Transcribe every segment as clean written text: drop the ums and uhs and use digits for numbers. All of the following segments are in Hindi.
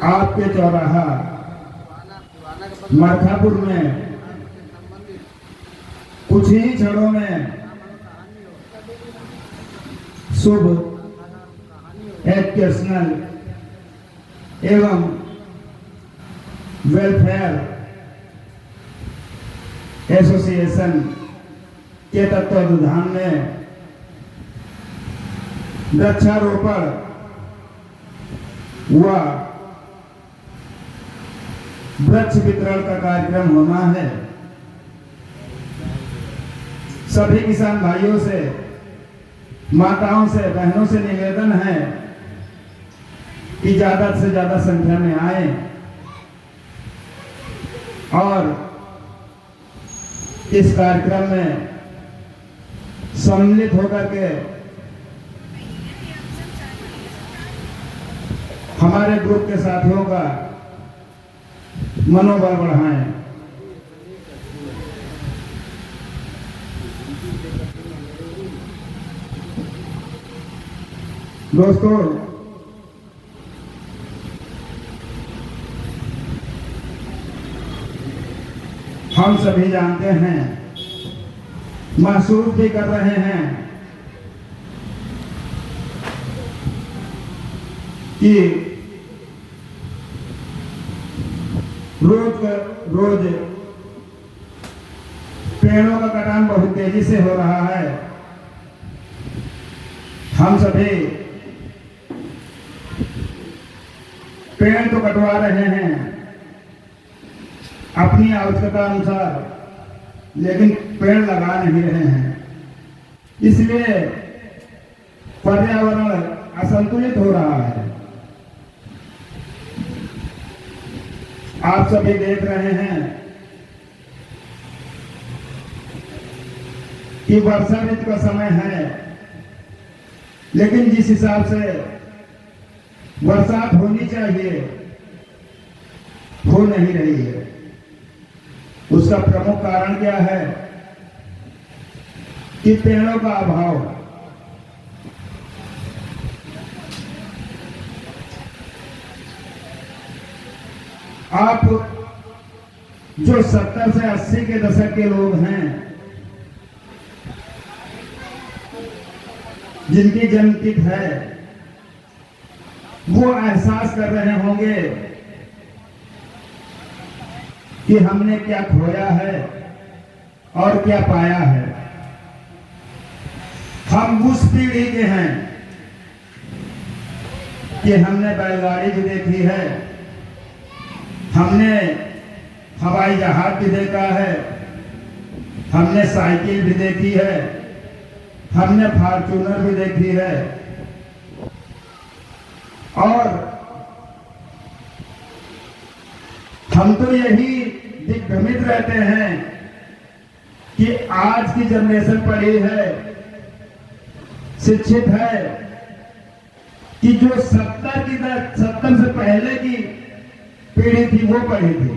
आपके चौराहा मरखापुर में कुछ ही क्षणों में शुभ एजुकेशनल एवं वेलफेयर एसोसिएशन के तत्वावधान में वृक्षारोपण हुआ वृक्ष वितरण का कार्यक्रम होना है। सभी किसान भाइयों से, माताओं से, बहनों से निवेदन है कि ज्यादा से ज्यादा संख्या में आए और इस कार्यक्रम में सम्मिलित होकर के हमारे ग्रुप के साथियों का मनोबल बढ़ाएं। दोस्तों, हम सभी जानते हैं, महसूस भी कर रहे हैं कि रोज पेड़ों का कटान बहुत तेजी से हो रहा है। हम सभी पेड़ तो कटवा रहे हैं अपनी आवश्यकता अनुसार, लेकिन पेड़ लगा नहीं रहे हैं। इसलिए पर्यावरण असंतुलित हो रहा है। आप सभी देख रहे हैं कि वर्षा ऋतु का समय है, लेकिन जिस हिसाब से बरसात होनी चाहिए हो नहीं रही है। उसका प्रमुख कारण क्या है कि पेड़ों का अभाव। आप जो 70 से 80 के दशक के लोग हैं, जिनकी जन्मतिथि है, वो एहसास कर रहे होंगे कि हमने क्या खोया है और क्या पाया है। हम उस पीढ़ी के हैं कि हमने बैलगाड़ी भी देखी है, हमने हवाई जहाज भी देखा है, हमने साइकिल भी देखी है, हमने फॉर्च्यूनर भी देखी है, और हम तो यही दिग्भ्रमित रहते हैं कि आज की जनरेशन पढ़ी है, शिक्षित है, कि जो 70 से पहले की पीढ़ी थी वो पढ़ी थी।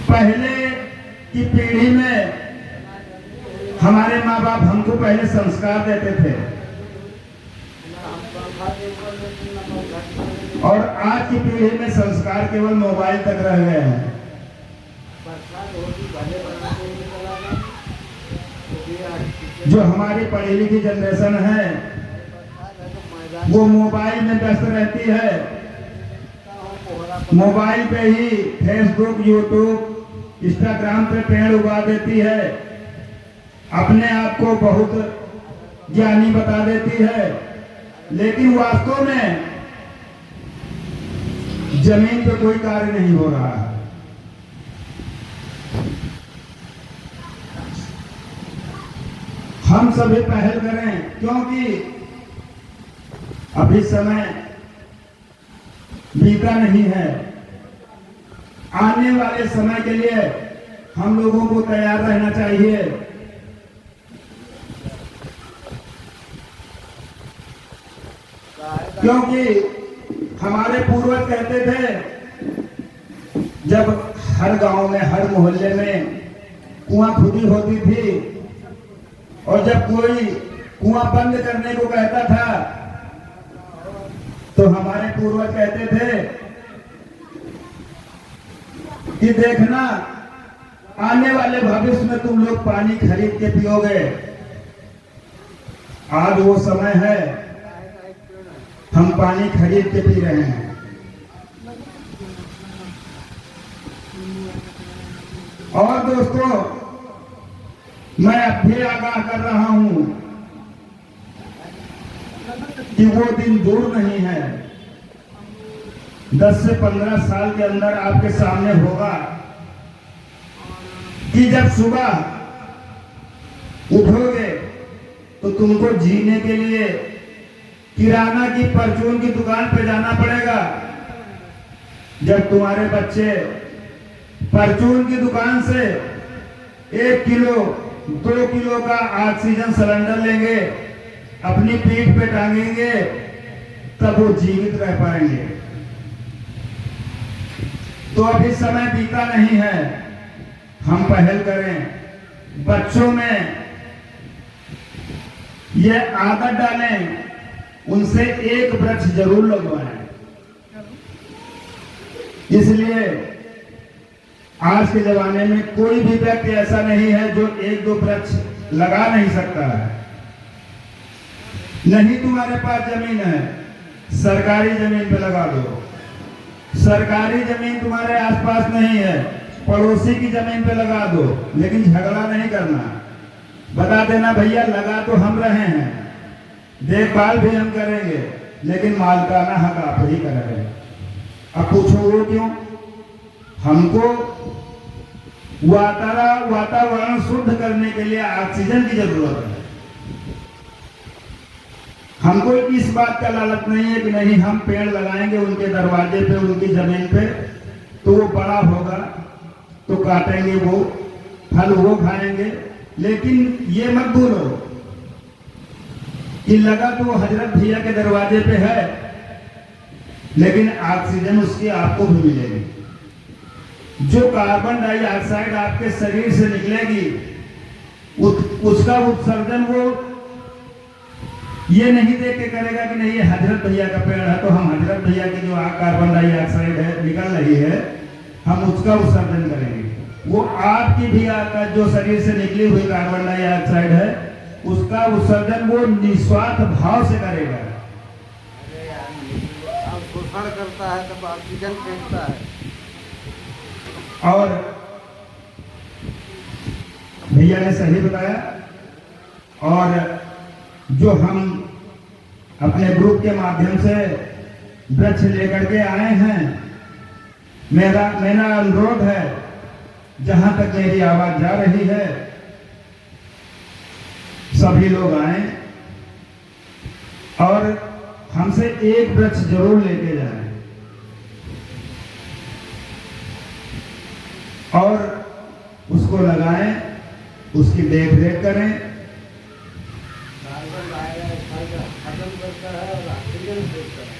पहले की पीढ़ी में हमारे माँ बाप हमको पहले संस्कार देते थे, और आज की पीढ़ी में संस्कार केवल मोबाइल तक रह गए हैं। जो हमारी पढ़ी लिखी जनरेशन है वो मोबाइल में व्यस्त रहती है। मोबाइल पे ही फेसबुक, यूट्यूब, इंस्टाग्राम पे पेड़ उगा देती है, अपने आप को बहुत ज्ञानी बता देती है, लेकिन वास्तव में जमीन पे कोई कार्य नहीं हो रहा है। हम सभी पहल करें, क्योंकि अभी समय बीता नहीं है। आने वाले समय के लिए हम लोगों को तैयार रहना चाहिए। क्योंकि हमारे पूर्वज कहते थे, जब हर गांव में, हर मोहल्ले में कुआं खुदी होती थी, और जब कोई कुआं बंद करने को कहता था तो हमारे पूर्वज कहते थे कि देखना आने वाले भविष्य में तुम लोग पानी खरीद के पियोगे। आज वो समय है, हम पानी खरीद के पी रहे हैं। और दोस्तों, मैं अब भी आगाह कर रहा हूं कि वो दिन दूर नहीं है। 10 से 15 साल के अंदर आपके सामने होगा कि जब सुबह उठोगे तो तुमको जीने के लिए किराना की परचून की दुकान पे जाना पड़ेगा। जब तुम्हारे बच्चे परचून की दुकान से 1 किलो 2 किलो का ऑक्सीजन सिलेंडर लेंगे, अपनी पीठ पे टांगेंगे, तब वो जीवित रह पाएंगे। तो अभी समय बीता नहीं है, हम पहल करें, बच्चों में ये आदत डालें, उनसे 1 वृक्ष जरूर लगवाएं। इसलिए आज के जमाने में कोई भी व्यक्ति ऐसा नहीं है जो 1-2 वृक्ष लगा नहीं सकता है। नहीं तुम्हारे पास जमीन है, सरकारी जमीन पे लगा दो। सरकारी जमीन तुम्हारे आसपास नहीं है, पड़ोसी की जमीन पे लगा दो, लेकिन झगड़ा नहीं करना। बता देना भैया लगा तो हम रहे हैं, देखभाल भी हम करेंगे, लेकिन मालिकाना हक आप ही करेंगे। अब पूछो वो क्यों? हमको वातावरण शुद्ध करने के लिए ऑक्सीजन की जरूरत है। हमको इस बात का लालच नहीं है कि नहीं हम पेड़ लगाएंगे उनके दरवाजे पे, उनकी जमीन पे, तो वो बड़ा होगा तो काटेंगे, वो फल वो खाएंगे। लेकिन ये मत भूलो कि लगा तो वो हजरत भैया के दरवाजे पे है, लेकिन ऑक्सीजन उसकी आपको भी मिलेगी। जो कार्बन डाइऑक्साइड आपके शरीर से निकलेगी उसका उत्सर्जन वो ये नहीं देख के करेगा कि नहीं ये हजरत भैया का पेड़ है तो हम हजरत भैया की जो कार्बन डाइऑक्साइड है निकल रही है हम उसका उत्सर्जन करेंगे। वो आपकी भी जो शरीर से निकली हुई कार्बन डाइऑक्साइड है उसका उत्सर्जन वो निस्वार्थ भाव से करेगा। शोषण करता है तब ऑक्सीजन फेंकता है। और भैया ने सही बताया। और जो हम अपने ग्रुप के माध्यम से वृक्ष लेकर के आए हैं, मेरा अनुरोध है, जहां तक मेरी आवाज जा रही है सभी लोग आए और हमसे 1 वृक्ष जरूर लेके जाएं और उसको लगाएं, उसकी देख रेख करें। खत्म करता है और ऑक्सीजन देता है।